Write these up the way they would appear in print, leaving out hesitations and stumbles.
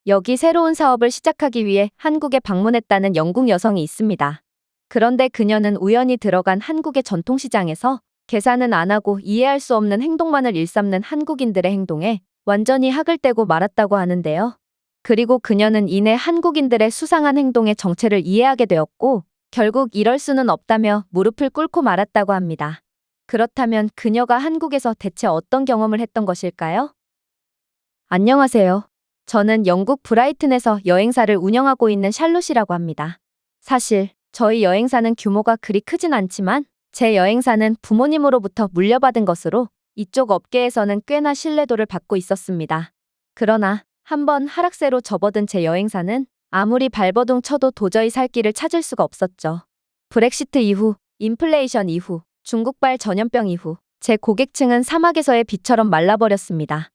여기 새로운 사업을 시작하기 위해 한국에 방문했다는 영국 여성이 있습니다. 그런데 그녀는 우연히 들어간 한국의 전통시장에서 계산은 안 하고 이해할 수 없는 행동만을 일삼는 한국인들의 행동에 완전히 학을 떼고 말았다고 하는데요. 그리고 그녀는 이내 한국인들의 수상한 행동의 정체를 이해하게 되었고 결국 이럴 수는 없다며 무릎을 꿇고 말았다고 합니다. 그렇다면 그녀가 한국에서 대체 어떤 경험을 했던 것일까요? 안녕하세요. 저는 영국 브라이튼에서 여행사를 운영하고 있는 샬롯이라고 합니다. 사실 저희 여행사는 규모가 그리 크진 않지만 제 여행사는 부모님으로부터 물려받은 것으로 이쪽 업계에서는 꽤나 신뢰도를 받고 있었습니다. 그러나 한번 하락세로 접어든 제 여행사는 아무리 발버둥 쳐도 도저히 살 길을 찾을 수가 없었죠. 브렉시트 이후, 인플레이션 이후, 중국발 전염병 이후 제 고객층은 사막에서의 비처럼 말라버렸습니다.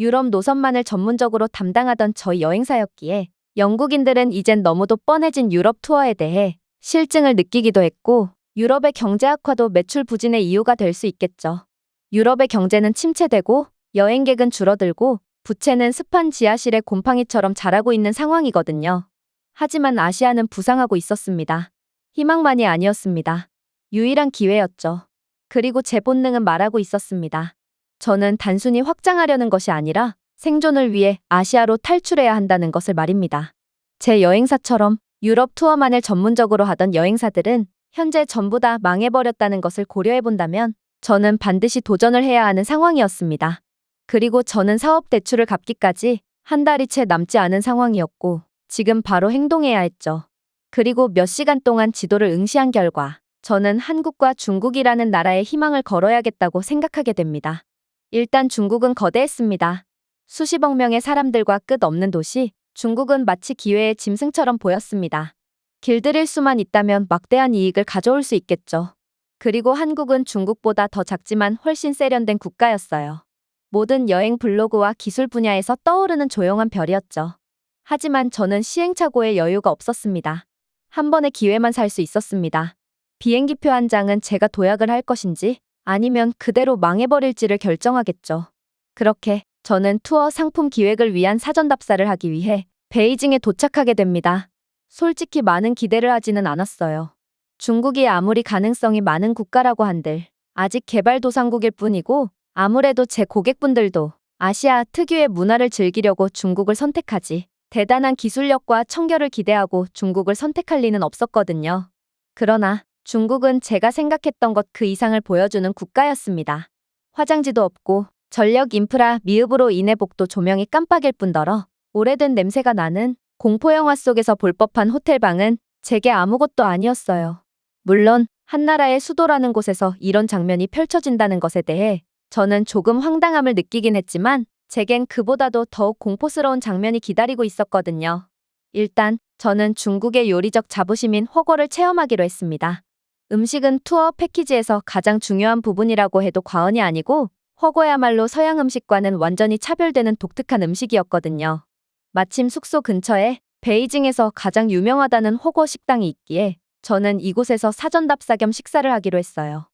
유럽 노선만을 전문적으로 담당하던 저희 여행사였기에 영국인들은 이젠 너무도 뻔해진 유럽 투어에 대해 실증을 느끼기도 했고 유럽의 경제 악화도 매출 부진의 이유가 될 수 있겠죠. 유럽의 경제는 침체되고 여행객은 줄어들고 부채는 습한 지하실의 곰팡이처럼 자라고 있는 상황이거든요. 하지만 아시아는 부상하고 있었습니다. 희망만이 아니었습니다. 유일한 기회였죠. 그리고 제 본능은 말하고 있었습니다. 저는 단순히 확장하려는 것이 아니라 생존을 위해 아시아로 탈출해야 한다는 것을 말입니다. 제 여행사처럼 유럽 투어만을 전문적으로 하던 여행사들은 현재 전부 다 망해버렸다는 것을 고려해본다면 저는 반드시 도전을 해야 하는 상황이었습니다. 그리고 저는 사업 대출을 갚기까지 한 달이 채 남지 않은 상황이었고 지금 바로 행동해야 했죠. 그리고 몇 시간 동안 지도를 응시한 결과 저는 한국과 중국이라는 나라에 희망을 걸어야겠다고 생각하게 됩니다. 일단 중국은 거대했습니다. 수십억 명의 사람들과 끝없는 도시, 중국은 마치 기회의 짐승처럼 보였습니다. 길들일 수만 있다면 막대한 이익을 가져올 수 있겠죠. 그리고 한국은 중국보다 더 작지만 훨씬 세련된 국가였어요. 모든 여행 블로그와 기술 분야에서 떠오르는 조용한 별이었죠. 하지만 저는 시행착오에 여유가 없었습니다. 한 번의 기회만 살 수 있었습니다. 비행기표 한 장은 제가 도약을 할 것인지 아니면 그대로 망해버릴지를 결정하겠죠. 그렇게 저는 투어 상품 기획을 위한 사전 답사를 하기 위해 베이징에 도착하게 됩니다. 솔직히 많은 기대를 하지는 않았어요. 중국이 아무리 가능성이 많은 국가라고 한들 아직 개발도상국일 뿐이고 아무래도 제 고객분들도 아시아 특유의 문화를 즐기려고 중국을 선택하지 대단한 기술력과 청결을 기대하고 중국을 선택할 리는 없었거든요. 그러나 중국은 제가 생각했던 것 그 이상을 보여주는 국가였습니다. 화장지도 없고 전력 인프라 미흡으로 인해 복도 조명이 깜빡일 뿐더러 오래된 냄새가 나는 공포영화 속에서 볼 법한 호텔방은 제게 아무것도 아니었어요. 물론 한나라의 수도라는 곳에서 이런 장면이 펼쳐진다는 것에 대해 저는 조금 황당함을 느끼긴 했지만 제겐 그보다도 더욱 공포스러운 장면이 기다리고 있었거든요. 일단 저는 중국의 요리적 자부심인 훠궈를 체험하기로 했습니다. 음식은 투어 패키지에서 가장 중요한 부분이라고 해도 과언이 아니고 훠궈야말로 서양 음식과는 완전히 차별되는 독특한 음식이었거든요. 마침 숙소 근처에 베이징에서 가장 유명하다는 훠궈 식당이 있기에 저는 이곳에서 사전 답사 겸 식사를 하기로 했어요.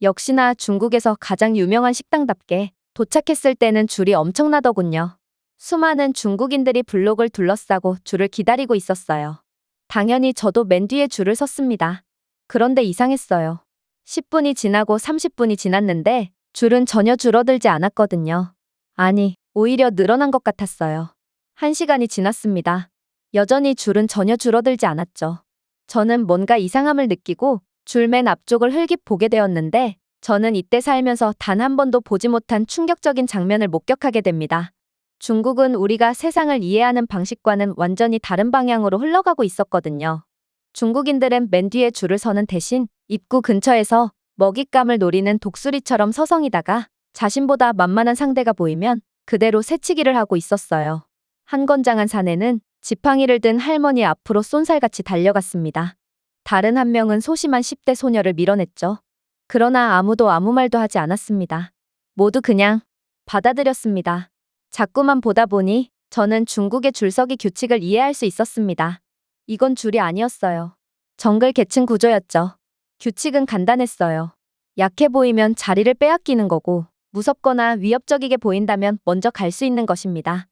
역시나 중국에서 가장 유명한 식당답게 도착했을 때는 줄이 엄청나더군요. 수많은 중국인들이 블록을 둘러싸고 줄을 기다리고 있었어요. 당연히 저도 맨 뒤에 줄을 섰습니다. 그런데 이상했어요. 10분이 지나고 30분이 지났는데 줄은 전혀 줄어들지 않았거든요. 아니, 오히려 늘어난 것 같았어요. 1시간이 지났습니다. 여전히 줄은 전혀 줄어들지 않았죠. 저는 뭔가 이상함을 느끼고 줄 맨 앞쪽을 흘낏 보게 되었는데 저는 이때 살면서 단 한 번도 보지 못한 충격적인 장면을 목격하게 됩니다. 중국은 우리가 세상을 이해하는 방식과는 완전히 다른 방향으로 흘러가고 있었거든요. 중국인들은 맨 뒤에 줄을 서는 대신 입구 근처에서 먹잇감을 노리는 독수리처럼 서성이다가 자신보다 만만한 상대가 보이면 그대로 새치기를 하고 있었어요. 한 건장한 사내는 지팡이를 든 할머니 앞으로 쏜살같이 달려갔습니다. 다른 한 명은 소심한 10대 소녀를 밀어냈죠. 그러나 아무도 아무 말도 하지 않았습니다. 모두 그냥 받아들였습니다. 자꾸만 보다 보니 저는 중국의 줄서기 규칙을 이해할 수 있었습니다. 이건 줄이 아니었어요. 정글 계층 구조였죠. 규칙은 간단했어요. 약해 보이면 자리를 빼앗기는 거고 무섭거나 위협적이게 보인다면 먼저 갈 수 있는 것입니다.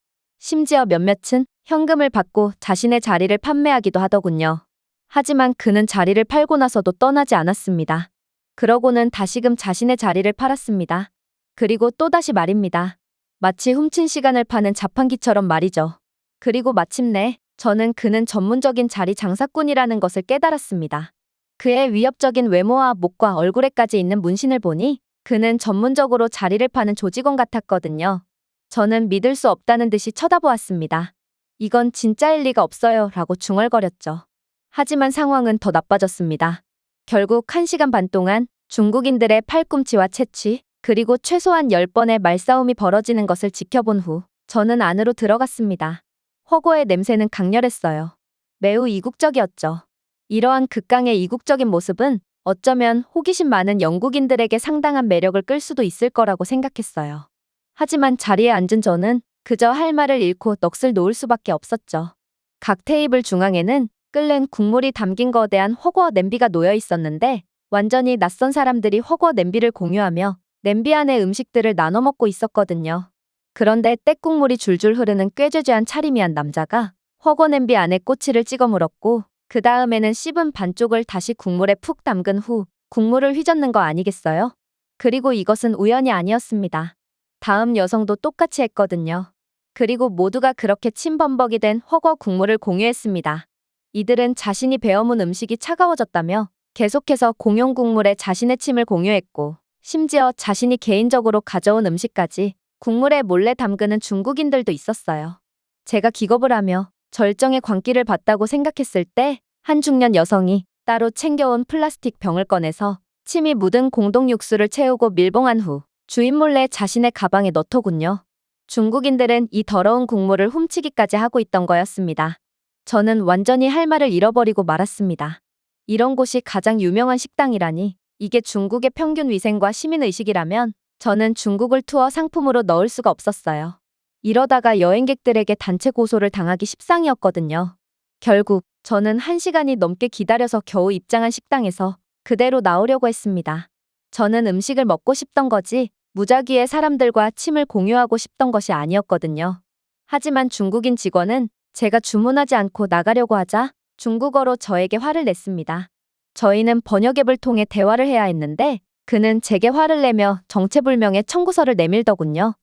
심지어 몇몇은 현금을 받고 자신의 자리를 판매하기도 하더군요. 하지만 그는 자리를 팔고 나서도 떠나지 않았습니다. 그러고는 다시금 자신의 자리를 팔았습니다. 그리고 또다시 말입니다. 마치 훔친 시간을 파는 자판기처럼 말이죠. 그리고 마침내 저는 그는 전문적인 자리 장사꾼이라는 것을 깨달았습니다. 그의 위협적인 외모와 목과 얼굴에까지 있는 문신을 보니 그는 전문적으로 자리를 파는 조직원 같았거든요. 저는 믿을 수 없다는 듯이 쳐다보았습니다. 이건 진짜일 리가 없어요 라고 중얼거렸죠. 하지만 상황은 더 나빠졌습니다. 결국 1시간 반 동안 중국인들의 팔꿈치와 채취, 그리고 최소한 10번의 말싸움이 벌어지는 것을 지켜본 후 저는 안으로 들어갔습니다. 허거의 냄새는 강렬했어요. 매우 이국적이었죠. 이러한 극강의 이국적인 모습은 어쩌면 호기심 많은 영국인들에게 상당한 매력을 끌 수도 있을 거라고 생각했어요. 하지만 자리에 앉은 저는 그저 할 말을 잃고 넋을 놓을 수밖에 없었죠. 각 테이블 중앙에는 끓는 국물이 담긴 거대한 허거 냄비가 놓여 있었는데 완전히 낯선 사람들이 허거 냄비를 공유하며 냄비 안에 음식들을 나눠 먹고 있었거든요. 그런데 떼국물이 줄줄 흐르는 꾀죄죄한 차림이한 남자가 허거 냄비 안에 꼬치를 찍어 물었고 그 다음에는 씹은 반쪽을 다시 국물에 푹 담근 후 국물을 휘젓는 거 아니겠어요? 그리고 이것은 우연이 아니었습니다. 다음 여성도 똑같이 했거든요. 그리고 모두가 그렇게 침범벅이 된 허거 국물을 공유했습니다. 이들은 자신이 베어문 음식이 차가워졌다며 계속해서 공용 국물에 자신의 침을 공유했고 심지어 자신이 개인적으로 가져온 음식까지 국물에 몰래 담그는 중국인들도 있었어요. 제가 기겁을 하며 절정의 광기를 봤다고 생각했을 때 한 중년 여성이 따로 챙겨온 플라스틱 병을 꺼내서 침이 묻은 공동 육수를 채우고 밀봉한 후 주인 몰래 자신의 가방에 넣더군요. 중국인들은 이 더러운 국물을 훔치기까지 하고 있던 거였습니다. 저는 완전히 할 말을 잃어버리고 말았습니다. 이런 곳이 가장 유명한 식당이라니 이게 중국의 평균 위생과 시민의식이라면 저는 중국을 투어 상품으로 넣을 수가 없었어요. 이러다가 여행객들에게 단체 고소를 당하기 십상이었거든요. 결국 저는 1시간이 넘게 기다려서 겨우 입장한 식당에서 그대로 나오려고 했습니다. 저는 음식을 먹고 싶던 거지 무작위의 사람들과 침을 공유하고 싶던 것이 아니었거든요. 하지만 중국인 직원은 제가 주문하지 않고 나가려고 하자 중국어로 저에게 화를 냈습니다. 저희는 번역앱을 통해 대화를 해야 했는데 그는 제게 화를 내며 정체불명의 청구서를 내밀더군요.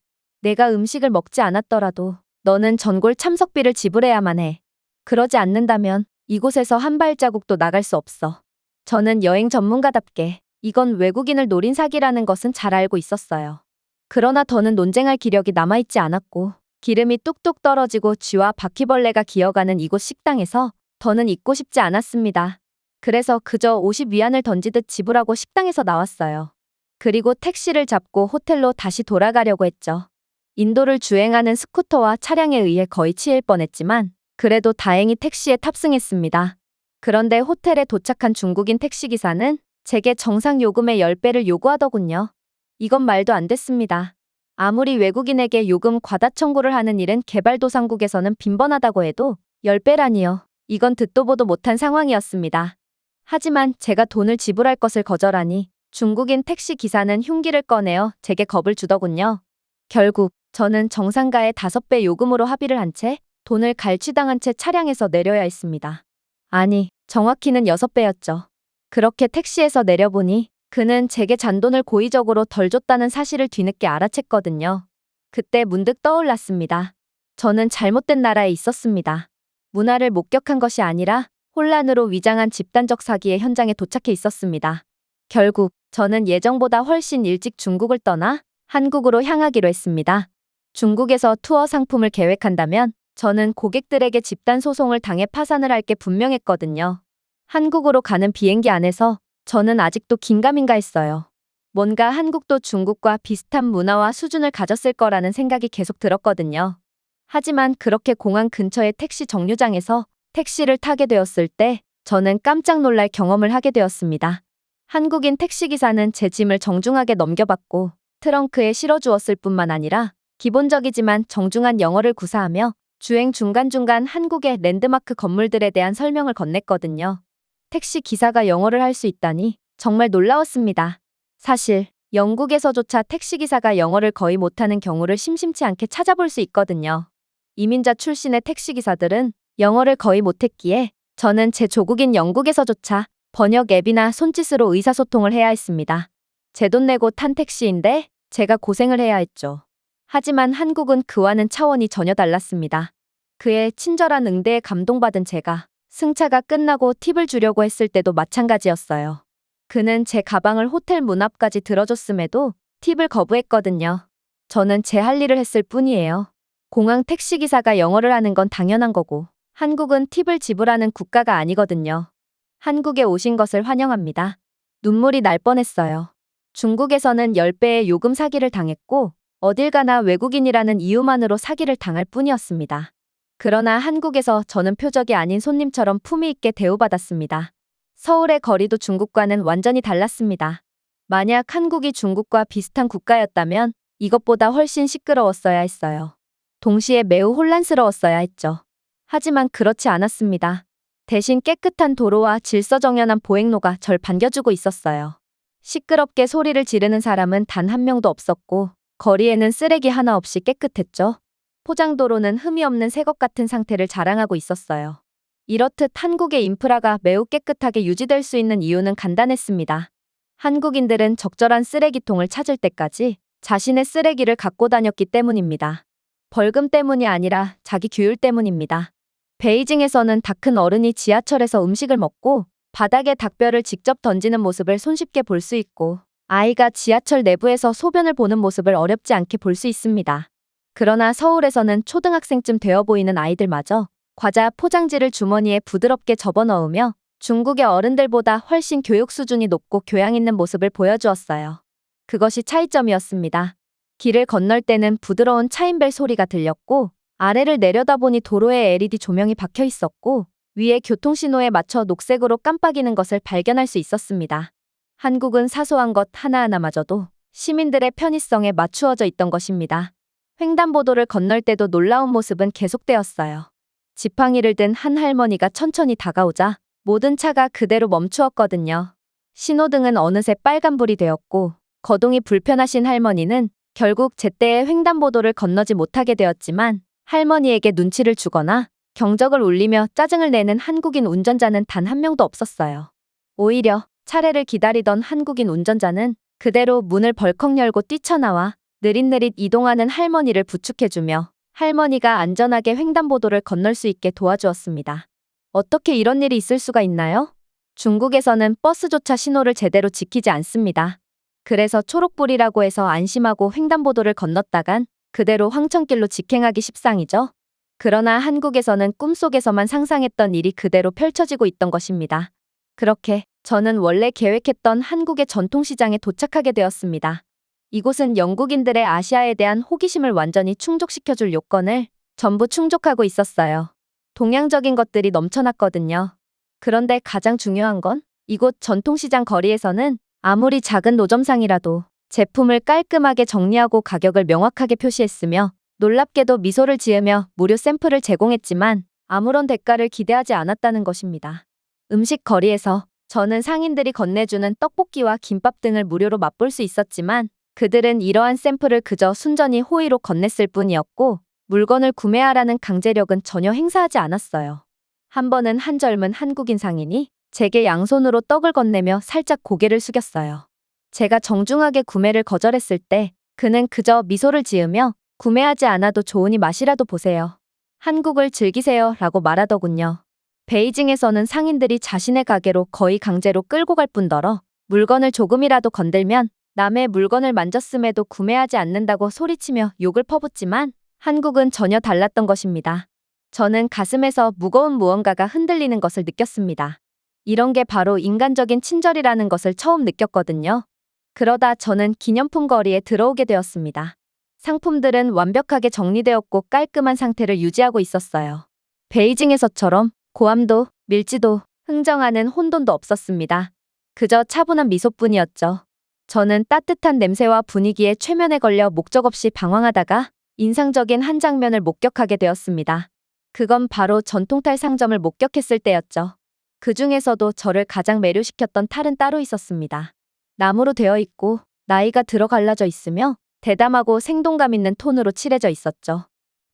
내가 음식을 먹지 않았더라도 너는 전골 참석비를 지불해야만 해. 그러지 않는다면 이곳에서 한 발자국도 나갈 수 없어. 저는 여행 전문가답게 이건 외국인을 노린 사기라는 것은 잘 알고 있었어요. 그러나 더는 논쟁할 기력이 남아있지 않았고 기름이 뚝뚝 떨어지고 쥐와 바퀴벌레가 기어가는 이곳 식당에서 더는 있고 싶지 않았습니다. 그래서 그저 50위안을 던지듯 지불하고 식당에서 나왔어요. 그리고 택시를 잡고 호텔로 다시 돌아가려고 했죠. 인도를 주행하는 스쿠터와 차량에 의해 거의 치일 뻔했지만 그래도 다행히 택시에 탑승했습니다. 그런데 호텔에 도착한 중국인 택시기사는 제게 정상 요금의 10배를 요구하더군요. 이건 말도 안 됐습니다. 아무리 외국인에게 요금 과다 청구를 하는 일은 개발도상국에서는 빈번하다고 해도 10배라니요. 이건 듣도 보도 못한 상황이었습니다. 하지만 제가 돈을 지불할 것을 거절하니 중국인 택시 기사는 흉기를 꺼내어 제게 겁을 주더군요. 결국 저는 정상가의 5배 요금으로 합의를 한 채 돈을 갈취당한 채 차량에서 내려야 했습니다. 아니, 정확히는 6배였죠. 그렇게 택시에서 내려보니 그는 제게 잔돈을 고의적으로 덜 줬다는 사실을 뒤늦게 알아챘거든요. 그때 문득 떠올랐습니다. 저는 잘못된 나라에 있었습니다. 문화를 목격한 것이 아니라 혼란으로 위장한 집단적 사기의 현장에 도착해 있었습니다. 결국 저는 예정보다 훨씬 일찍 중국을 떠나 한국으로 향하기로 했습니다. 중국에서 투어 상품을 계획한다면 저는 고객들에게 집단 소송을 당해 파산을 할 게 분명했거든요. 한국으로 가는 비행기 안에서 저는 아직도 긴가민가 했어요. 뭔가 한국도 중국과 비슷한 문화와 수준을 가졌을 거라는 생각이 계속 들었거든요. 하지만 그렇게 공항 근처의 택시 정류장에서 택시를 타게 되었을 때 저는 깜짝 놀랄 경험을 하게 되었습니다. 한국인 택시기사는 제 짐을 정중하게 넘겨받고 트렁크에 실어주었을 뿐만 아니라 기본적이지만 정중한 영어를 구사하며 주행 중간중간 한국의 랜드마크 건물들에 대한 설명을 건넸거든요. 택시 기사가 영어를 할 수 있다니 정말 놀라웠습니다. 사실 영국에서조차 택시 기사가 영어를 거의 못하는 경우를 심심치 않게 찾아볼 수 있거든요. 이민자 출신의 택시기사들은 영어를 거의 못했기에 저는 제 조국인 영국에서조차 번역 앱이나 손짓으로 의사소통을 해야 했습니다. 제 돈 내고 탄 택시인데 제가 고생을 해야 했죠. 하지만 한국은 그와는 차원이 전혀 달랐습니다. 그의 친절한 응대에 감동받은 제가 승차가 끝나고 팁을 주려고 했을 때도 마찬가지였어요. 그는 제 가방을 호텔 문 앞까지 들어줬음에도 팁을 거부했거든요. 저는 제 할 일을 했을 뿐이에요. 공항 택시기사가 영어를 하는 건 당연한 거고 한국은 팁을 지불하는 국가가 아니거든요. 한국에 오신 것을 환영합니다. 눈물이 날 뻔했어요. 중국에서는 10배의 요금 사기를 당했고 어딜 가나 외국인이라는 이유만으로 사기를 당할 뿐이었습니다. 그러나 한국에서 저는 표적이 아닌 손님처럼 품위 있게 대우받았습니다. 서울의 거리도 중국과는 완전히 달랐습니다. 만약 한국이 중국과 비슷한 국가였다면 이것보다 훨씬 시끄러웠어야 했어요. 동시에 매우 혼란스러웠어야 했죠. 하지만 그렇지 않았습니다. 대신 깨끗한 도로와 질서정연한 보행로가 절 반겨주고 있었어요. 시끄럽게 소리를 지르는 사람은 단 한 명도 없었고 거리에는 쓰레기 하나 없이 깨끗했죠. 포장도로는 흠이 없는 새것 같은 상태를 자랑하고 있었어요. 이렇듯 한국의 인프라가 매우 깨끗하게 유지될 수 있는 이유는 간단했습니다. 한국인들은 적절한 쓰레기통을 찾을 때까지 자신의 쓰레기를 갖고 다녔기 때문입니다. 벌금 때문이 아니라 자기 규율 때문입니다. 베이징에서는 다 큰 어른이 지하철에서 음식을 먹고 바닥에 닭뼈를 직접 던지는 모습을 손쉽게 볼 수 있고 아이가 지하철 내부에서 소변을 보는 모습을 어렵지 않게 볼 수 있습니다. 그러나 서울에서는 초등학생쯤 되어 보이는 아이들마저 과자 포장지를 주머니에 부드럽게 접어넣으며 중국의 어른들보다 훨씬 교육 수준이 높고 교양 있는 모습을 보여주었어요. 그것이 차이점이었습니다. 길을 건널 때는 부드러운 차임벨 소리가 들렸고 아래를 내려다보니 도로에 LED 조명이 박혀 있었고 위에 교통신호에 맞춰 녹색으로 깜빡이는 것을 발견할 수 있었습니다. 한국은 사소한 것 하나하나마저도 시민들의 편의성에 맞추어져 있던 것입니다. 횡단보도를 건널 때도 놀라운 모습은 계속되었어요. 지팡이를 든 한 할머니가 천천히 다가오자 모든 차가 그대로 멈추었거든요. 신호등은 어느새 빨간불이 되었고 거동이 불편하신 할머니는 결국 제때에 횡단보도를 건너지 못하게 되었지만 할머니에게 눈치를 주거나 경적을 울리며 짜증을 내는 한국인 운전자는 단 한 명도 없었어요. 오히려 차례를 기다리던 한국인 운전자는 그대로 문을 벌컥 열고 뛰쳐나와 느릿느릿 이동하는 할머니를 부축해주며 할머니가 안전하게 횡단보도를 건널 수 있게 도와주었습니다. 어떻게 이런 일이 있을 수가 있나요? 중국에서는 버스조차 신호를 제대로 지키지 않습니다. 그래서 초록불이라고 해서 안심하고 횡단보도를 건넜다간 그대로 황천길로 직행하기 십상이죠. 그러나 한국에서는 꿈속에서만 상상했던 일이 그대로 펼쳐지고 있던 것입니다. 그렇게 저는 원래 계획했던 한국의 전통시장에 도착하게 되었습니다. 이곳은 영국인들의 아시아에 대한 호기심을 완전히 충족시켜줄 요건을 전부 충족하고 있었어요. 동양적인 것들이 넘쳐났거든요. 그런데 가장 중요한 건 이곳 전통시장 거리에서는 아무리 작은 노점상이라도 제품을 깔끔하게 정리하고 가격을 명확하게 표시했으며 놀랍게도 미소를 지으며 무료 샘플을 제공했지만 아무런 대가를 기대하지 않았다는 것입니다. 음식 거리에서 저는 상인들이 건네주는 떡볶이와 김밥 등을 무료로 맛볼 수 있었지만 그들은 이러한 샘플을 그저 순전히 호의로 건넸을 뿐이었고 물건을 구매하라는 강제력은 전혀 행사하지 않았어요. 한 번은 한 젊은 한국인 상인이 제게 양손으로 떡을 건네며 살짝 고개를 숙였어요. 제가 정중하게 구매를 거절했을 때 그는 그저 미소를 지으며 구매하지 않아도 좋으니 맛이라도 보세요. 한국을 즐기세요 라고 말하더군요. 베이징에서는 상인들이 자신의 가게로 거의 강제로 끌고 갈 뿐더러 물건을 조금이라도 건들면 남의 물건을 만졌음에도 구매하지 않는다고 소리치며 욕을 퍼붓지만 한국은 전혀 달랐던 것입니다. 저는 가슴에서 무거운 무언가가 흔들리는 것을 느꼈습니다. 이런 게 바로 인간적인 친절이라는 것을 처음 느꼈거든요. 그러다 저는 기념품 거리에 들어오게 되었습니다. 상품들은 완벽하게 정리되었고 깔끔한 상태를 유지하고 있었어요. 베이징에서처럼 고함도 밀지도 흥정하는 혼돈도 없었습니다. 그저 차분한 미소뿐이었죠. 저는 따뜻한 냄새와 분위기에 최면에 걸려 목적 없이 방황하다가 인상적인 한 장면을 목격하게 되었습니다. 그건 바로 전통탈 상점을 목격했을 때였죠. 그 중에서도 저를 가장 매료시켰던 탈은 따로 있었습니다. 나무로 되어 있고 나이가 들어 갈라져 있으며 대담하고 생동감 있는 톤으로 칠해져 있었죠.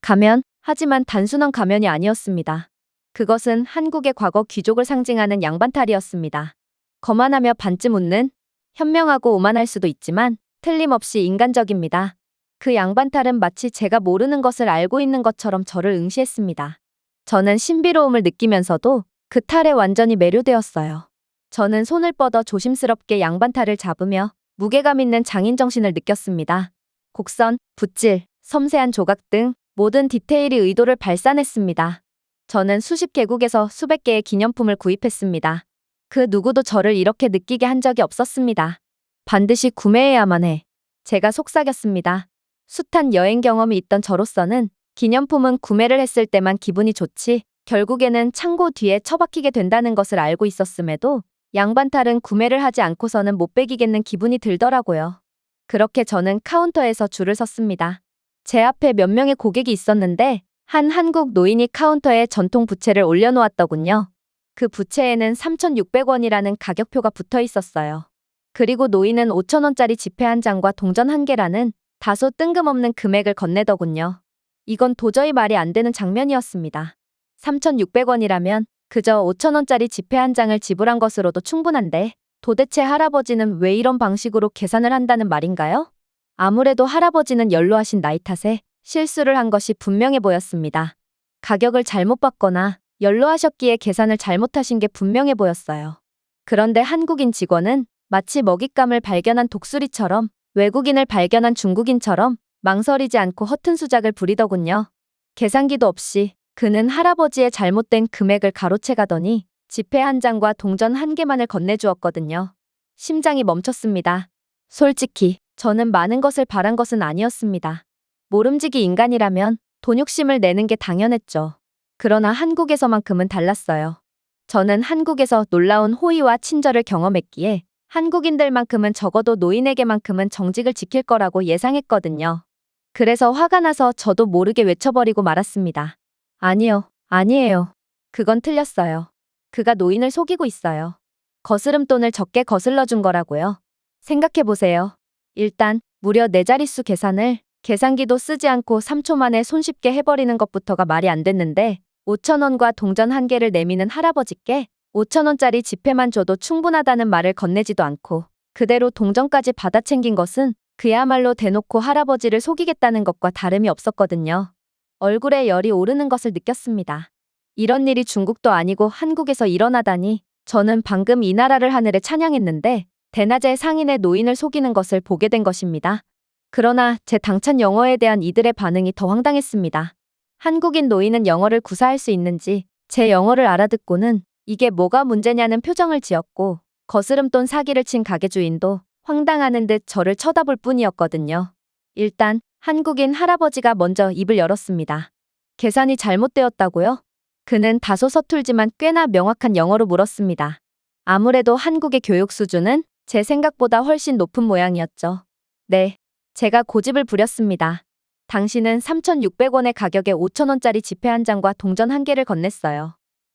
가면 하지만 단순한 가면이 아니었습니다. 그것은 한국의 과거 귀족을 상징하는 양반탈이었습니다. 거만하며 반쯤 웃는, 현명하고 오만할 수도 있지만 틀림없이 인간적입니다. 그 양반탈은 마치 제가 모르는 것을 알고 있는 것처럼 저를 응시했습니다. 저는 신비로움을 느끼면서도 그 탈에 완전히 매료되었어요. 저는 손을 뻗어 조심스럽게 양반탈을 잡으며 무게감 있는 장인정신을 느꼈습니다. 곡선, 붓질, 섬세한 조각 등 모든 디테일이 의도를 발산했습니다. 저는 수십 개국에서 수백 개의 기념품을 구입했습니다. 그 누구도 저를 이렇게 느끼게 한 적이 없었습니다. 반드시 구매해야만 해. 제가 속삭였습니다. 숱한 여행 경험이 있던 저로서는 기념품은 구매를 했을 때만 기분이 좋지 결국에는 창고 뒤에 처박히게 된다는 것을 알고 있었음에도 양반탈은 구매를 하지 않고서는 못 베기겠는 기분이 들더라고요. 그렇게 저는 카운터에서 줄을 섰습니다. 제 앞에 몇 명의 고객이 있었는데 한 한국 노인이 카운터에 전통 부채를 올려놓았더군요. 그 부채에는 3,600원이라는 가격표가 붙어 있었어요. 그리고 노인은 5,000원짜리 지폐 한 장과 동전 한 개라는 다소 뜬금없는 금액을 건네더군요. 이건 도저히 말이 안 되는 장면이었습니다. 3,600원이라면 그저 5,000원짜리 지폐 한 장을 지불한 것으로도 충분한데 도대체 할아버지는 왜 이런 방식으로 계산을 한다는 말인가요? 아무래도 할아버지는 연로하신 나이 탓에 실수를 한 것이 분명해 보였습니다. 가격을 잘못 봤거나 연로하셨기에 계산을 잘못하신 게 분명해 보였어요. 그런데 한국인 직원은 마치 먹잇감을 발견한 독수리처럼 외국인을 발견한 중국인처럼 망설이지 않고 허튼 수작을 부리더군요. 계산기도 없이 그는 할아버지의 잘못된 금액을 가로채 가더니 지폐 한 장과 동전 한 개만을 건네주었거든요. 심장이 멈췄습니다. 솔직히 저는 많은 것을 바란 것은 아니었습니다. 모름지기 인간이라면 돈 욕심을 내는 게 당연했죠. 그러나 한국에서만큼은 달랐어요. 저는 한국에서 놀라운 호의와 친절을 경험했기에 한국인들만큼은 적어도 노인에게만큼은 정직을 지킬 거라고 예상했거든요. 그래서 화가 나서 저도 모르게 외쳐버리고 말았습니다. 아니요, 아니에요. 그건 틀렸어요. 그가 노인을 속이고 있어요. 거스름돈을 적게 거슬러준 거라고요. 생각해보세요. 일단 무려 4자릿수 계산을 계산기도 쓰지 않고 3초 만에 손쉽게 해버리는 것부터가 말이 안 됐는데 5,000원과 동전 한 개를 내미는 할아버지께 5,000원짜리 지폐만 줘도 충분하다는 말을 건네지도 않고 그대로 동전까지 받아 챙긴 것은 그야말로 대놓고 할아버지를 속이겠다는 것과 다름이 없었거든요. 얼굴에 열이 오르는 것을 느꼈습니다. 이런 일이 중국도 아니고 한국에서 일어나다니 저는 방금 이 나라를 하늘에 찬양했는데 대낮에 상인의 노인을 속이는 것을 보게 된 것입니다. 그러나 제 당찬 영어에 대한 이들의 반응이 더 황당했습니다. 한국인 노인은 영어를 구사할 수 있는지 제 영어를 알아듣고는 이게 뭐가 문제냐는 표정을 지었고 거스름돈 사기를 친 가게 주인도 황당하는 듯 저를 쳐다볼 뿐이었거든요. 일단 한국인 할아버지가 먼저 입을 열었습니다. 계산이 잘못되었다고요? 그는 다소 서툴지만 꽤나 명확한 영어로 물었습니다. 아무래도 한국의 교육 수준은 제 생각보다 훨씬 높은 모양이었죠. 네, 제가 고집을 부렸습니다. 당신은 3,600원의 가격에 5,000원짜리 지폐 한 장과 동전 한 개를 건넸어요.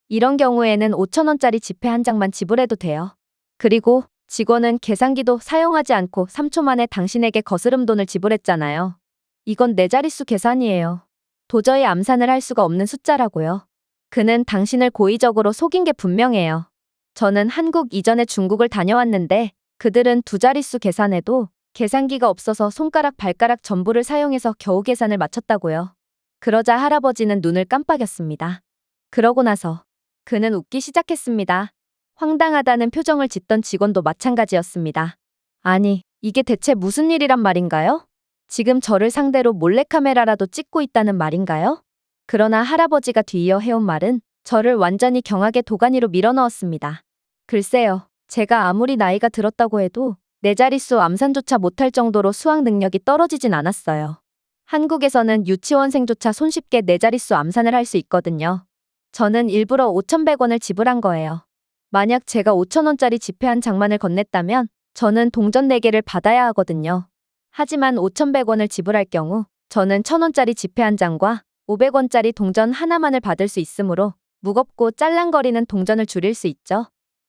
이런 경우에는 5,000원짜리 지폐 한 장만 지불해도 돼요. 그리고 직원은 계산기도 사용하지 않고 3초 만에 당신에게 거스름돈을 지불했잖아요. 이건 4자릿수 계산이에요. 도저히 암산을 할 수가 없는 숫자라고요. 그는 당신을 고의적으로 속인 게 분명해요. 저는 한국 이전에 중국을 다녀왔는데 그들은 2자릿수 계산에도 계산기가 없어서 손가락 발가락 전부를 사용해서 겨우 계산을 마쳤다고요. 그러자 할아버지는 눈을 깜빡였습니다. 그러고 나서 그는 웃기 시작했습니다. 황당하다는 표정을 짓던 직원도 마찬가지였습니다. 아니, 이게 대체 무슨 일이란 말인가요? 지금 저를 상대로 몰래카메라라도 찍고 있다는 말인가요? 그러나 할아버지가 뒤이어 해온 말은 저를 완전히 경악의 도가니로 밀어넣었습니다. 글쎄요, 제가 아무리 나이가 들었다고 해도 4자릿수 암산조차 못할 정도로 수학 능력이 떨어지진 않았어요. 한국에서는 유치원생조차 손쉽게 4자릿수 암산을 할 수 있거든요. 저는 일부러 5,100원을 지불한 거예요. 만약 제가 5,000원짜리 지폐 한 장만을 건넸다면 저는 동전 4개를 받아야 하거든요. 하지만 5,100원을 지불할 경우 저는 1,000원짜리 지폐 한 장과 500원짜리 동전 하나만을 받을 수 있으므로 무겁고 짤랑거리는 동전을 줄일 수 있죠.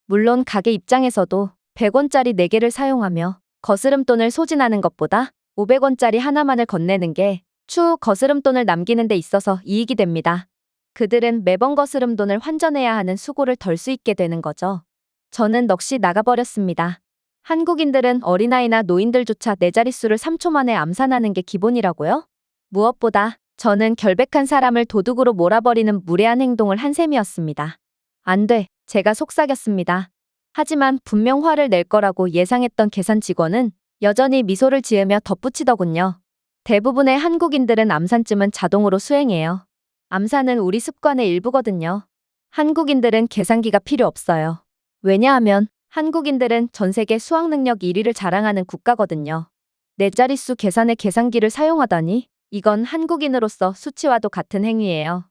물론 가게 입장에서도 100원짜리 4개를 사용하며 거스름돈을 소진하는 것보다 500원짜리 하나만을 건네는 게 추후 거스름돈을 남기는 데 있어서 이익이 됩니다. 그들은 매번 거스름돈을 환전해야 하는 수고를 덜 수 있게 되는 거죠. 저는 넋이 나가버렸습니다. 한국인들은 어린아이나 노인들조차 네 자릿수를 3초 만에 암산하는 게 기본이라고요? 무엇보다 저는 결백한 사람을 도둑으로 몰아버리는 무례한 행동을 한 셈이었습니다. 안 돼, 제가 속삭였습니다. 하지만 분명 화를 낼 거라고 예상했던 계산 직원은 여전히 미소를 지으며 덧붙이더군요. 대부분의 한국인들은 암산쯤은 자동으로 수행해요. 암산은 우리 습관의 일부거든요. 한국인들은 계산기가 필요 없어요. 왜냐하면 한국인들은 전 세계 수학 능력 1위를 자랑하는 국가거든요. 네 자릿수 계산의 계산기를 사용하다니 이건 한국인으로서 수치와도 같은 행위예요.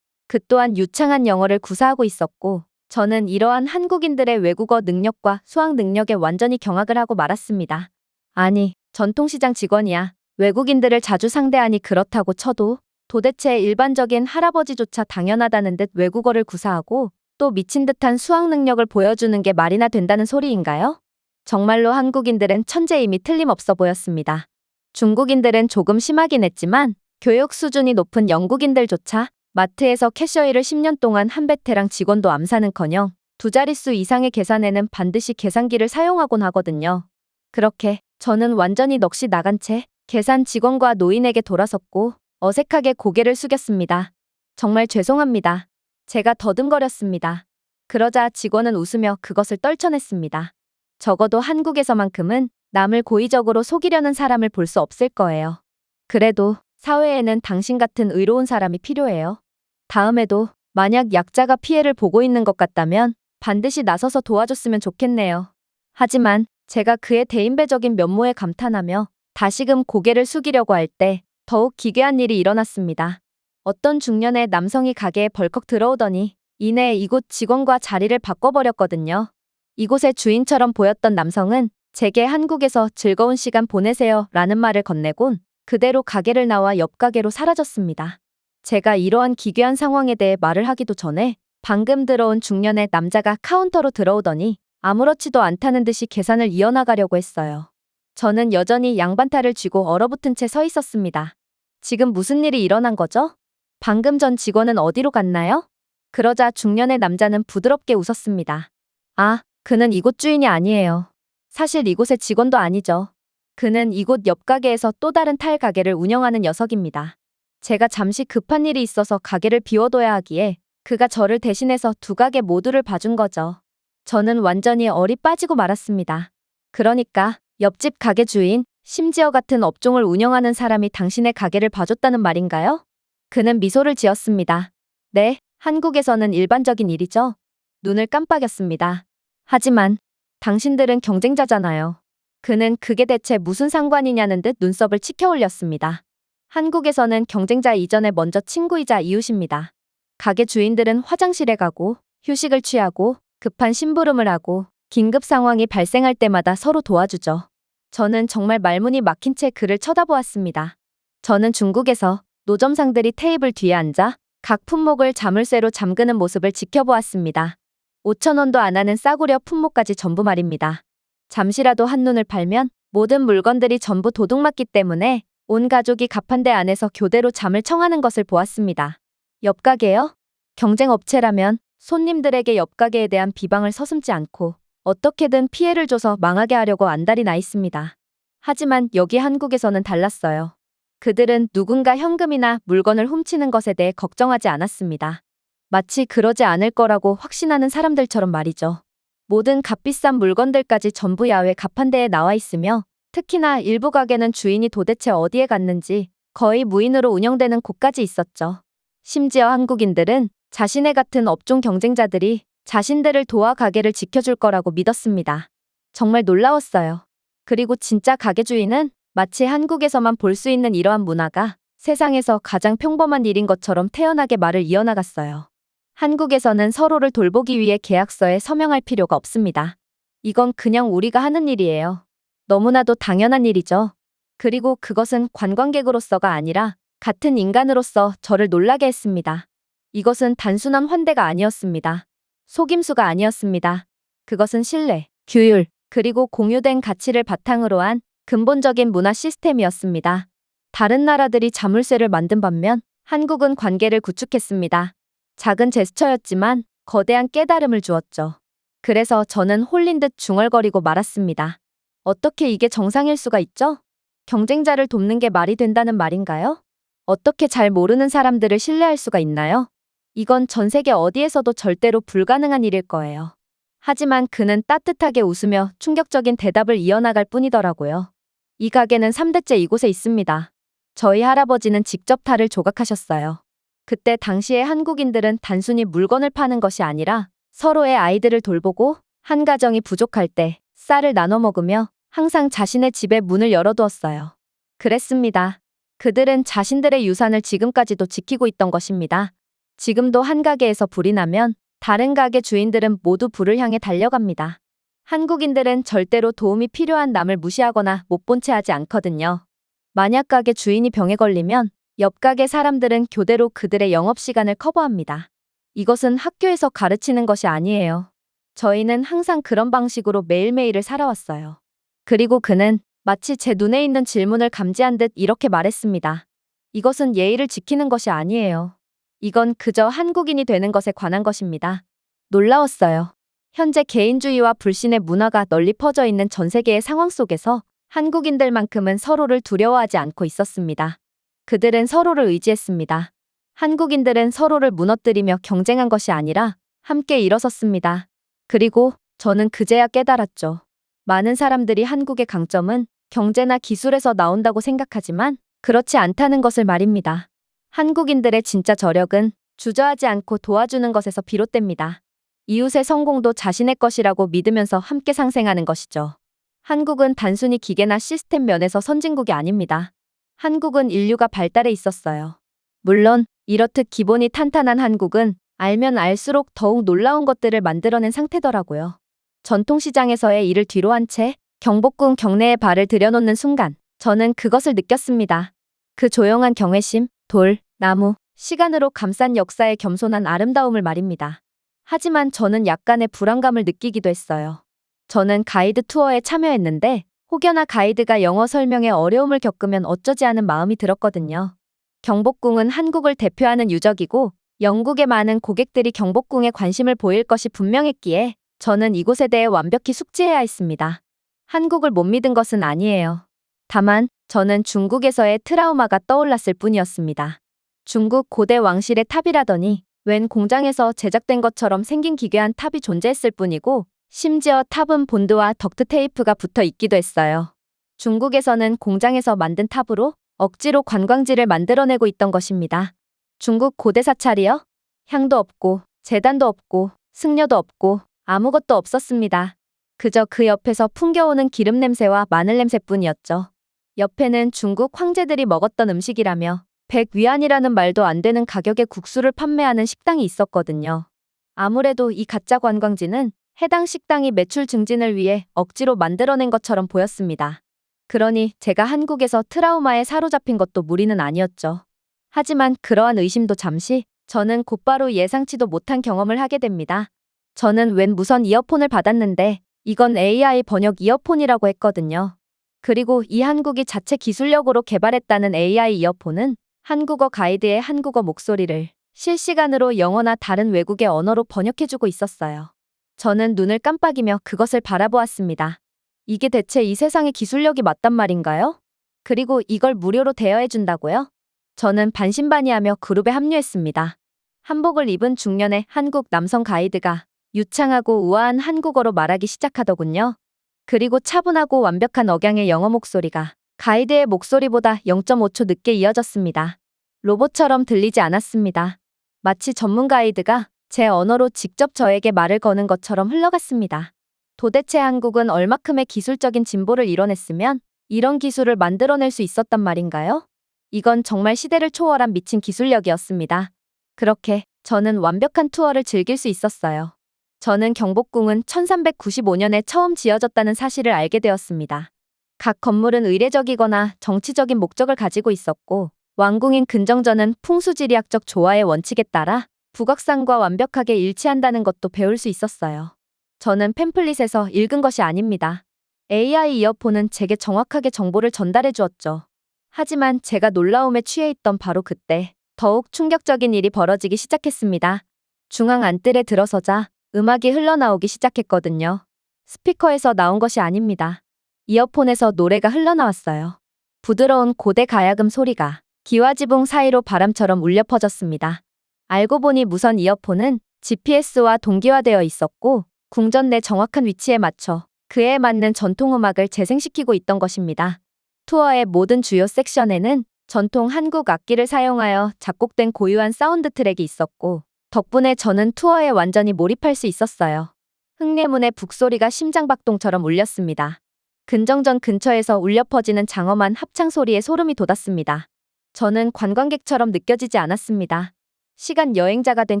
그 또한 유창한 영어를 구사하고 있었고 저는 이러한 한국인들의 외국어 능력과 수학 능력에 완전히 경악을 하고 말았습니다. 아니, 전통시장 직원이야. 외국인들을 자주 상대하니 그렇다고 쳐도 도대체 일반적인 할아버지조차 당연하다는 듯 외국어를 구사하고 또 미친 듯한 수학 능력을 보여주는 게 말이나 된다는 소리인가요? 정말로 한국인들은 천재임이 틀림없어 보였습니다. 중국인들은 조금 심하긴 했지만 교육 수준이 높은 영국인들조차 마트에서 캐셔 일을 10년 동안 한 베테랑 직원도 암산은커녕 두 자릿수 이상의 계산에는 반드시 계산기를 사용하곤 하거든요. 그렇게 저는 완전히 넋이 나간 채 계산 직원과 노인에게 돌아섰고 어색하게 고개를 숙였습니다. 정말 죄송합니다. 제가 더듬거렸습니다. 그러자 직원은 웃으며 그것을 떨쳐냈습니다. 적어도 한국에서만큼은 남을 고의적으로 속이려는 사람을 볼 수 없을 거예요. 그래도 사회에는 당신 같은 의로운 사람이 필요해요. 다음에도 만약 약자가 피해를 보고 있는 것 같다면 반드시 나서서 도와줬으면 좋겠네요. 하지만 제가 그의 대인배적인 면모에 감탄하며 다시금 고개를 숙이려고 할 때 더욱 기괴한 일이 일어났습니다. 어떤 중년의 남성이 가게에 벌컥 들어오더니 이내 이곳 직원과 자리를 바꿔버렸거든요. 이곳의 주인처럼 보였던 남성은 제게 한국에서 즐거운 시간 보내세요 라는 말을 건네곤 그대로 가게를 나와 옆 가게로 사라졌습니다. 제가 이러한 기괴한 상황에 대해 말을 하기도 전에 방금 들어온 중년의 남자가 카운터로 들어오더니 아무렇지도 않다는 듯이 계산을 이어나가려고 했어요. 저는 여전히 양반탈을 쥐고 얼어붙은 채 서 있었습니다. 지금 무슨 일이 일어난 거죠? 방금 전 직원은 어디로 갔나요? 그러자 중년의 남자는 부드럽게 웃었습니다. 아, 그는 이곳 주인이 아니에요. 사실 이곳의 직원도 아니죠. 그는 이곳 옆 가게에서 또 다른 타일 가게를 운영하는 녀석입니다. 제가 잠시 급한 일이 있어서 가게를 비워둬야 하기에 그가 저를 대신해서 두 가게 모두를 봐준 거죠. 저는 완전히 얼이 빠지고 말았습니다. 그러니까 옆집 가게 주인, 심지어 같은 업종을 운영하는 사람이 당신의 가게를 봐줬다는 말인가요? 그는 미소를 지었습니다. 네, 한국에서는 일반적인 일이죠. 눈을 깜빡였습니다. 하지만 당신들은 경쟁자잖아요. 그는 그게 대체 무슨 상관이냐는 듯 눈썹을 치켜 올렸습니다. 한국에서는 경쟁자 이전에 먼저 친구이자 이웃입니다. 가게 주인들은 화장실에 가고 휴식을 취하고 급한 심부름을 하고 긴급 상황이 발생할 때마다 서로 도와주죠. 저는 정말 말문이 막힌 채 그를 쳐다보았습니다. 저는 중국에서 노점상들이 테이블 뒤에 앉아 각 품목을 자물쇠로 잠그는 모습을 지켜보았습니다. 5,000원도 안 하는 싸구려 품목까지 전부 말입니다. 잠시라도 한눈을 팔면 모든 물건들이 전부 도둑맞기 때문에 온 가족이 가판대 안에서 교대로 잠을 청하는 것을 보았습니다. 옆 가게요? 경쟁 업체라면 손님들에게 옆 가게에 대한 비방을 서슴지 않고 어떻게든 피해를 줘서 망하게 하려고 안달이 나 있습니다. 하지만 여기 한국에서는 달랐어요. 그들은 누군가 현금이나 물건을 훔치는 것에 대해 걱정하지 않았습니다. 마치 그러지 않을 거라고 확신하는 사람들처럼 말이죠. 모든 값비싼 물건들까지 전부 야외 가판대에 나와 있으며 특히나 일부 가게는 주인이 도대체 어디에 갔는지 거의 무인으로 운영되는 곳까지 있었죠. 심지어 한국인들은 자신의 같은 업종 경쟁자들이 자신들을 도와 가게를 지켜줄 거라고 믿었습니다. 정말 놀라웠어요. 그리고 진짜 가게 주인은 마치 한국에서만 볼 수 있는 이러한 문화가 세상에서 가장 평범한 일인 것처럼 태연하게 말을 이어나갔어요. 한국에서는 서로를 돌보기 위해 계약서에 서명할 필요가 없습니다. 이건 그냥 우리가 하는 일이에요. 너무나도 당연한 일이죠. 그리고 그것은 관광객으로서가 아니라 같은 인간으로서 저를 놀라게 했습니다. 이것은 단순한 환대가 아니었습니다. 속임수가 아니었습니다. 그것은 신뢰, 규율, 그리고 공유된 가치를 바탕으로 한 근본적인 문화 시스템이었습니다. 다른 나라들이 자물쇠를 만든 반면 한국은 관계를 구축했습니다. 작은 제스처였지만 거대한 깨달음을 주었죠. 그래서 저는 홀린 듯 중얼거리고 말았습니다. 어떻게 이게 정상일 수가 있죠? 경쟁자를 돕는 게 말이 된다는 말인가요? 어떻게 잘 모르는 사람들을 신뢰할 수가 있나요? 이건 전 세계 어디에서도 절대로 불가능한 일일 거예요. 하지만 그는 따뜻하게 웃으며 충격적인 대답을 이어나갈 뿐이더라고요. 이 가게는 3대째 이곳에 있습니다. 저희 할아버지는 직접 탈을 조각하셨어요. 그때 당시의 한국인들은 단순히 물건을 파는 것이 아니라 서로의 아이들을 돌보고 한 가정이 부족할 때 쌀을 나눠 먹으며 항상 자신의 집에 문을 열어두었어요. 그랬습니다. 그들은 자신들의 유산을 지금까지도 지키고 있던 것입니다. 지금도 한 가게에서 불이 나면 다른 가게 주인들은 모두 불을 향해 달려갑니다. 한국인들은 절대로 도움이 필요한 남을 무시하거나 못 본 채 하지 않거든요. 만약 가게 주인이 병에 걸리면 옆 가게 사람들은 교대로 그들의 영업시간을 커버합니다. 이것은 학교에서 가르치는 것이 아니에요. 저희는 항상 그런 방식으로 매일매일을 살아왔어요. 그리고 그는 마치 제 눈에 있는 질문을 감지한 듯 이렇게 말했습니다. 이것은 예의를 지키는 것이 아니에요. 이건 그저 한국인이 되는 것에 관한 것입니다. 놀라웠어요. 현재 개인주의와 불신의 문화가 널리 퍼져 있는 전 세계의 상황 속에서 한국인들만큼은 서로를 두려워하지 않고 있었습니다. 그들은 서로를 의지했습니다. 한국인들은 서로를 무너뜨리며 경쟁한 것이 아니라 함께 일어섰습니다. 그리고 저는 그제야 깨달았죠. 많은 사람들이 한국의 강점은 경제나 기술에서 나온다고 생각하지만 그렇지 않다는 것을 말입니다. 한국인들의 진짜 저력은 주저하지 않고 도와주는 것에서 비롯됩니다. 이웃의 성공도 자신의 것이라고 믿으면서 함께 상생하는 것이죠. 한국은 단순히 기계나 시스템 면에서 선진국이 아닙니다. 한국은 인류가 발달해 있었어요. 물론 이렇듯 기본이 탄탄한 한국은 알면 알수록 더욱 놀라운 것들을 만들어낸 상태더라고요. 전통시장에서의 일을 뒤로 한 채 경복궁 경내에 발을 들여놓는 순간 저는 그것을 느꼈습니다. 그 조용한 경외심, 돌, 나무, 시간으로 감싼 역사의 겸손한 아름다움을 말입니다. 하지만 저는 약간의 불안감을 느끼기도 했어요. 저는 가이드 투어에 참여했는데 혹여나 가이드가 영어 설명에 어려움을 겪으면 어쩌지 하는 마음이 들었거든요. 경복궁은 한국을 대표하는 유적이고 영국의 많은 고객들이 경복궁에 관심을 보일 것이 분명했기에 저는 이곳에 대해 완벽히 숙지해야 했습니다. 한국을 못 믿은 것은 아니에요. 다만 저는 중국에서의 트라우마가 떠올랐을 뿐이었습니다. 중국 고대 왕실의 탑이라더니 웬 공장에서 제작된 것처럼 생긴 기괴한 탑이 존재했을 뿐이고 심지어 탑은 본드와 덕트 테이프가 붙어 있기도 했어요. 중국에서는 공장에서 만든 탑으로 억지로 관광지를 만들어내고 있던 것입니다. 중국 고대 사찰이요? 향도 없고 제단도 없고 승려도 없고 아무것도 없었습니다. 그저 그 옆에서 풍겨오는 기름 냄새와 마늘 냄새뿐이었죠. 옆에는 중국 황제들이 먹었던 음식이라며 100위안이라는 말도 안 되는 가격의 국수를 판매하는 식당이 있었거든요. 아무래도 이 가짜 관광지는 해당 식당이 매출 증진을 위해 억지로 만들어낸 것처럼 보였습니다. 그러니 제가 한국에서 트라우마에 사로잡힌 것도 무리는 아니었죠. 하지만 그러한 의심도 잠시, 저는 곧바로 예상치도 못한 경험을 하게 됩니다. 저는 웬 무선 이어폰을 받았는데 이건 AI 번역 이어폰이라고 했거든요. 그리고 이 한국이 자체 기술력으로 개발했다는 AI 이어폰은 한국어 가이드의 한국어 목소리를 실시간으로 영어나 다른 외국의 언어로 번역해주고 있었어요. 저는 눈을 깜빡이며 그것을 바라보았습니다. 이게 대체 이 세상의 기술력이 맞단 말인가요? 그리고 이걸 무료로 대여해준다고요? 저는 반신반의하며 그룹에 합류했습니다. 한복을 입은 중년의 한국 남성 가이드가 유창하고 우아한 한국어로 말하기 시작하더군요. 그리고 차분하고 완벽한 억양의 영어 목소리가 가이드의 목소리보다 0.5초 늦게 이어졌습니다. 로봇처럼 들리지 않았습니다. 마치 전문 가이드가 제 언어로 직접 저에게 말을 거는 것처럼 흘러갔습니다. 도대체 한국은 얼마큼의 기술적인 진보를 이뤄냈으면 이런 기술을 만들어낼 수 있었단 말인가요? 이건 정말 시대를 초월한 미친 기술력이었습니다. 그렇게 저는 완벽한 투어를 즐길 수 있었어요. 저는 경복궁은 1395년에 처음 지어졌다는 사실을 알게 되었습니다. 각 건물은 의례적이거나 정치적인 목적을 가지고 있었고 왕궁인 근정전은 풍수지리학적 조화의 원칙에 따라 북악산과 완벽하게 일치한다는 것도 배울 수 있었어요. 저는 팸플릿에서 읽은 것이 아닙니다. AI 이어폰은 제게 정확하게 정보를 전달해 주었죠. 하지만 제가 놀라움에 취해 있던 바로 그때 더욱 충격적인 일이 벌어지기 시작했습니다. 중앙 안뜰에 들어서자 음악이 흘러나오기 시작했거든요. 스피커에서 나온 것이 아닙니다. 이어폰에서 노래가 흘러나왔어요. 부드러운 고대 가야금 소리가 귀와 지붕 사이로 바람처럼 울려 퍼졌습니다. 알고 보니 무선 이어폰은 GPS와 동기화되어 있었고 궁전 내 정확한 위치에 맞춰 그에 맞는 전통음악을 재생시키고 있던 것입니다. 투어의 모든 주요 섹션에는 전통 한국 악기를 사용하여 작곡된 고유한 사운드 트랙이 있었고 덕분에 저는 투어에 완전히 몰입할 수 있었어요. 흙내문의 북소리가 심장박동처럼 울렸습니다. 근정전 근처에서 울려 퍼지는 장엄한 합창 소리에 소름이 돋았습니다. 저는 관광객처럼 느껴지지 않았습니다. 시간 여행자가 된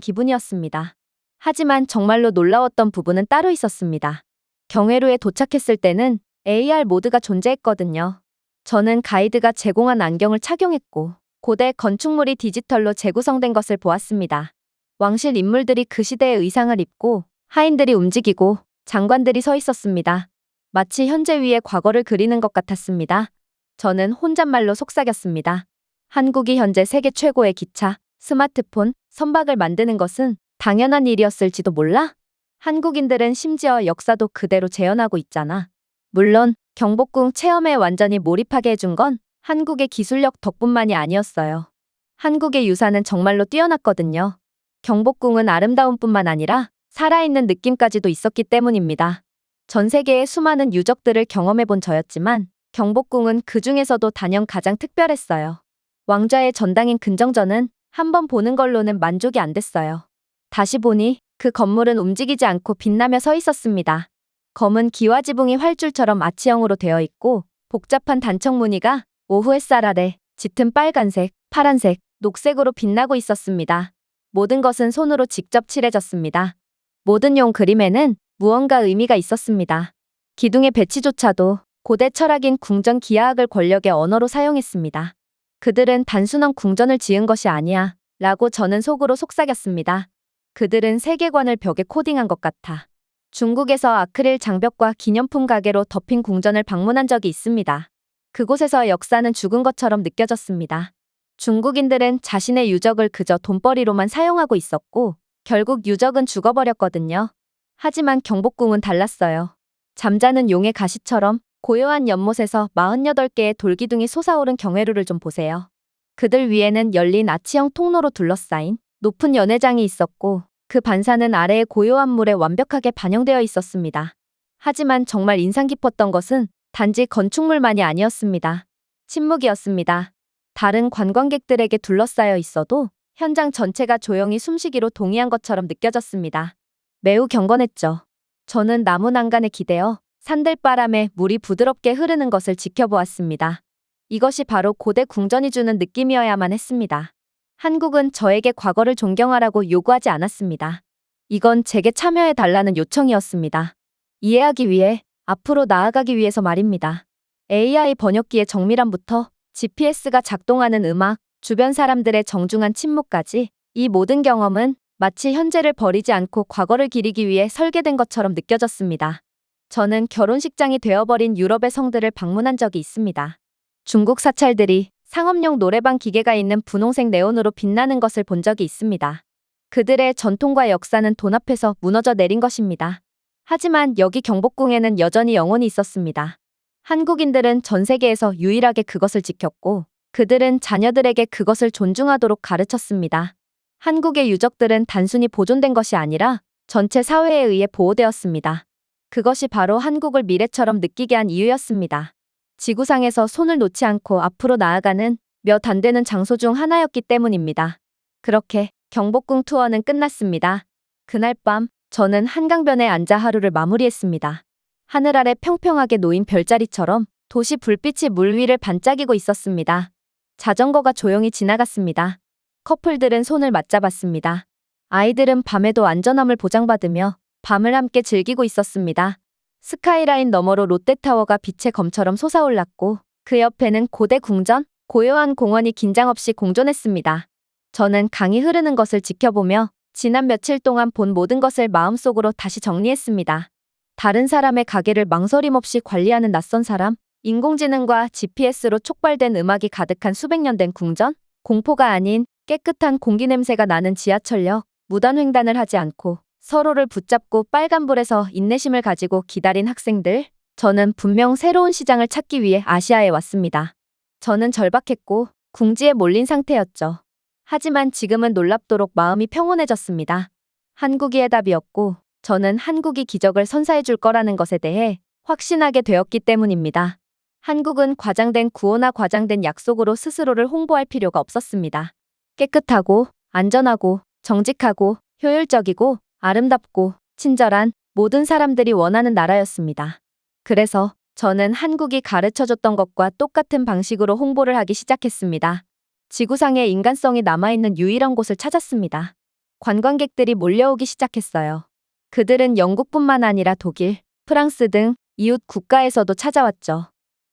기분이었습니다. 하지만 정말로 놀라웠던 부분은 따로 있었습니다. 경회루에 도착했을 때는 AR 모드가 존재했거든요. 저는 가이드가 제공한 안경을 착용했고 고대 건축물이 디지털로 재구성된 것을 보았습니다. 왕실 인물들이 그 시대의 의상을 입고 하인들이 움직이고 장관들이 서 있었습니다. 마치 현재 위에 과거를 그리는 것 같았습니다. 저는 혼잣말로 속삭였습니다. 한국이 현재 세계 최고의 기차, 스마트폰, 선박을 만드는 것은 당연한 일이었을지도 몰라? 한국인들은 심지어 역사도 그대로 재현하고 있잖아. 물론 경복궁 체험에 완전히 몰입하게 해준 건 한국의 기술력 덕분만이 아니었어요. 한국의 유산은 정말로 뛰어났거든요. 경복궁은 아름다움뿐만 아니라 살아있는 느낌까지도 있었기 때문입니다. 전 세계의 수많은 유적들을 경험해본 저였지만 경복궁은 그 중에서도 단연 가장 특별했어요. 왕좌의 전당인 근정전은 한 번 보는 걸로는 만족이 안 됐어요. 다시 보니 그 건물은 움직이지 않고 빛나며 서 있었습니다. 검은 기와 지붕이 활줄처럼 아치형으로 되어 있고 복잡한 단청 무늬가 오후 햇살 아래 짙은 빨간색, 파란색, 녹색으로 빛나고 있었습니다. 모든 것은 손으로 직접 칠해졌습니다. 모든 용 그림에는 무언가 의미가 있었습니다. 기둥의 배치조차도 고대 철학인 궁전 기하학을 권력의 언어로 사용했습니다. 그들은 단순한 궁전을 지은 것이 아니야 라고 저는 속으로 속삭였습니다. 그들은 세계관을 벽에 코딩한 것 같아. 중국에서 아크릴 장벽과 기념품 가게로 덮인 궁전을 방문한 적이 있습니다. 그곳에서 역사는 죽은 것처럼 느껴졌습니다. 중국인들은 자신의 유적을 그저 돈벌이로만 사용하고 있었고 결국 유적은 죽어버렸거든요. 하지만 경복궁은 달랐어요. 잠자는 용의 가시처럼 고요한 연못에서 48개의 돌기둥이 솟아오른 경회루를 좀 보세요. 그들 위에는 열린 아치형 통로로 둘러싸인 높은 연회장이 있었고 그 반사는 아래의 고요한 물에 완벽하게 반영되어 있었습니다. 하지만 정말 인상 깊었던 것은 단지 건축물만이 아니었습니다. 침묵이었습니다. 다른 관광객들에게 둘러싸여 있어도 현장 전체가 조용히 숨쉬기로 동의한 것처럼 느껴졌습니다. 매우 경건했죠. 저는 나무 난간에 기대어 산들바람에 물이 부드럽게 흐르는 것을 지켜보았습니다. 이것이 바로 고대 궁전이 주는 느낌이어야만 했습니다. 한국은 저에게 과거를 존경하라고 요구하지 않았습니다. 이건 제게 참여해달라는 요청이었습니다. 이해하기 위해, 앞으로 나아가기 위해서 말입니다. AI 번역기의 정밀함부터 GPS가 작동하는 음악, 주변 사람들의 정중한 침묵까지 이 모든 경험은 마치 현재를 버리지 않고 과거를 기리기 위해 설계된 것처럼 느껴졌습니다. 저는 결혼식장이 되어버린 유럽의 성들을 방문한 적이 있습니다. 중국 사찰들이 상업용 노래방 기계가 있는 분홍색 네온으로 빛나는 것을 본 적이 있습니다. 그들의 전통과 역사는 돈 앞에서 무너져 내린 것입니다. 하지만 여기 경복궁에는 여전히 영혼이 있었습니다. 한국인들은 전 세계에서 유일하게 그것을 지켰고 그들은 자녀들에게 그것을 존중하도록 가르쳤습니다. 한국의 유적들은 단순히 보존된 것이 아니라 전체 사회에 의해 보호되었습니다. 그것이 바로 한국을 미래처럼 느끼게 한 이유였습니다. 지구상에서 손을 놓지 않고 앞으로 나아가는 몇 안 되는 장소 중 하나였기 때문입니다. 그렇게 경복궁 투어는 끝났습니다. 그날 밤 저는 한강변에 앉아 하루를 마무리했습니다. 하늘 아래 평평하게 놓인 별자리처럼 도시 불빛이 물 위를 반짝이고 있었습니다. 자전거가 조용히 지나갔습니다. 커플들은 손을 맞잡았습니다. 아이들은 밤에도 안전함을 보장받으며 밤을 함께 즐기고 있었습니다. 스카이라인 너머로 롯데타워가 빛의 검처럼 솟아올랐고 그 옆에는 고대 궁전, 고요한 공원이 긴장 없이 공존했습니다. 저는 강이 흐르는 것을 지켜보며 지난 며칠 동안 본 모든 것을 마음속으로 다시 정리했습니다. 다른 사람의 가게를 망설임 없이 관리하는 낯선 사람, 인공지능과 GPS로 촉발된 음악이 가득한 수백 년 된 궁전? 공포가 아닌 깨끗한 공기 냄새가 나는 지하철역, 무단횡단을 하지 않고 서로를 붙잡고 빨간불에서 인내심을 가지고 기다린 학생들. 저는 분명 새로운 시장을 찾기 위해 아시아에 왔습니다. 저는 절박했고 궁지에 몰린 상태였죠. 하지만 지금은 놀랍도록 마음이 평온해졌습니다. 한국이 해답이었고 저는 한국이 기적을 선사해 줄 거라는 것에 대해 확신하게 되었기 때문입니다. 한국은 과장된 구호나 과장된 약속으로 스스로를 홍보할 필요가 없었습니다. 깨끗하고 안전하고 정직하고 효율적이고 아름답고 친절한 모든 사람들이 원하는 나라였습니다. 그래서 저는 한국이 가르쳐줬던 것과 똑같은 방식으로 홍보를 하기 시작했습니다. 지구상에 인간성이 남아있는 유일한 곳을 찾았습니다. 관광객들이 몰려오기 시작했어요. 그들은 영국뿐만 아니라 독일, 프랑스 등 이웃 국가에서도 찾아왔죠.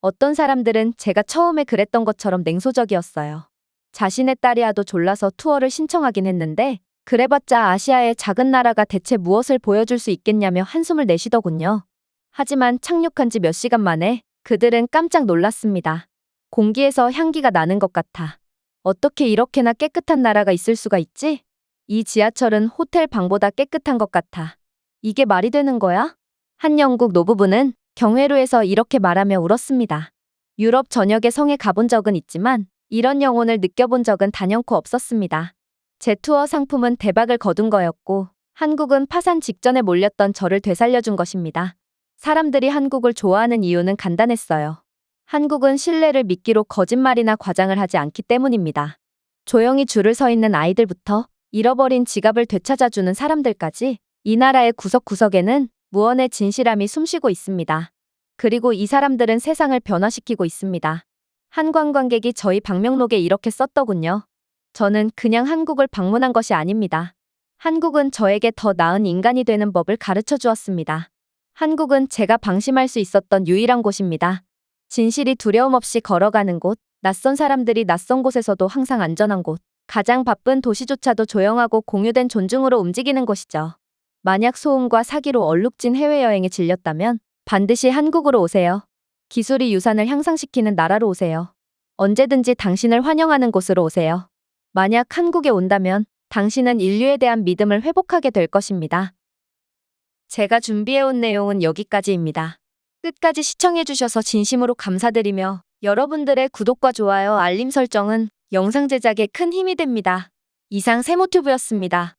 어떤 사람들은 제가 처음에 그랬던 것처럼 냉소적이었어요. 자신의 딸이야도 졸라서 투어를 신청하긴 했는데 그래봤자 아시아의 작은 나라가 대체 무엇을 보여줄 수 있겠냐며 한숨을 내쉬더군요. 하지만 착륙한 지 몇 시간 만에 그들은 깜짝 놀랐습니다. 공기에서 향기가 나는 것 같아. 어떻게 이렇게나 깨끗한 나라가 있을 수가 있지? 이 지하철은 호텔 방보다 깨끗한 것 같아. 이게 말이 되는 거야? 한 영국 노부부는 경회로에서 이렇게 말하며 울었습니다. 유럽 전역의 성에 가본 적은 있지만 이런 영혼을 느껴본 적은 단연코 없었습니다. 제 투어 상품은 대박을 거둔 거였고 한국은 파산 직전에 몰렸던 저를 되살려준 것입니다. 사람들이 한국을 좋아하는 이유는 간단했어요. 한국은 신뢰를 미끼로 거짓말이나 과장을 하지 않기 때문입니다. 조용히 줄을 서 있는 아이들부터 잃어버린 지갑을 되찾아주는 사람들까지 이 나라의 구석구석에는 무언의 진실함이 숨쉬고 있습니다. 그리고 이 사람들은 세상을 변화시키고 있습니다. 한 관광객이 저희 방명록에 이렇게 썼더군요. 저는 그냥 한국을 방문한 것이 아닙니다. 한국은 저에게 더 나은 인간이 되는 법을 가르쳐 주었습니다. 한국은 제가 방심할 수 있었던 유일한 곳입니다. 진실이 두려움 없이 걸어가는 곳, 낯선 사람들이 낯선 곳에서도 항상 안전한 곳, 가장 바쁜 도시조차도 조용하고 공유된 존중으로 움직이는 곳이죠. 만약 소음과 사기로 얼룩진 해외여행에 질렸다면 반드시 한국으로 오세요. 기술이 유산을 향상시키는 나라로 오세요. 언제든지 당신을 환영하는 곳으로 오세요. 만약 한국에 온다면 당신은 인류에 대한 믿음을 회복하게 될 것입니다. 제가 준비해온 내용은 여기까지입니다. 끝까지 시청해주셔서 진심으로 감사드리며 여러분들의 구독과 좋아요, 알림 설정은 영상 제작에 큰 힘이 됩니다. 이상 세모튜브였습니다.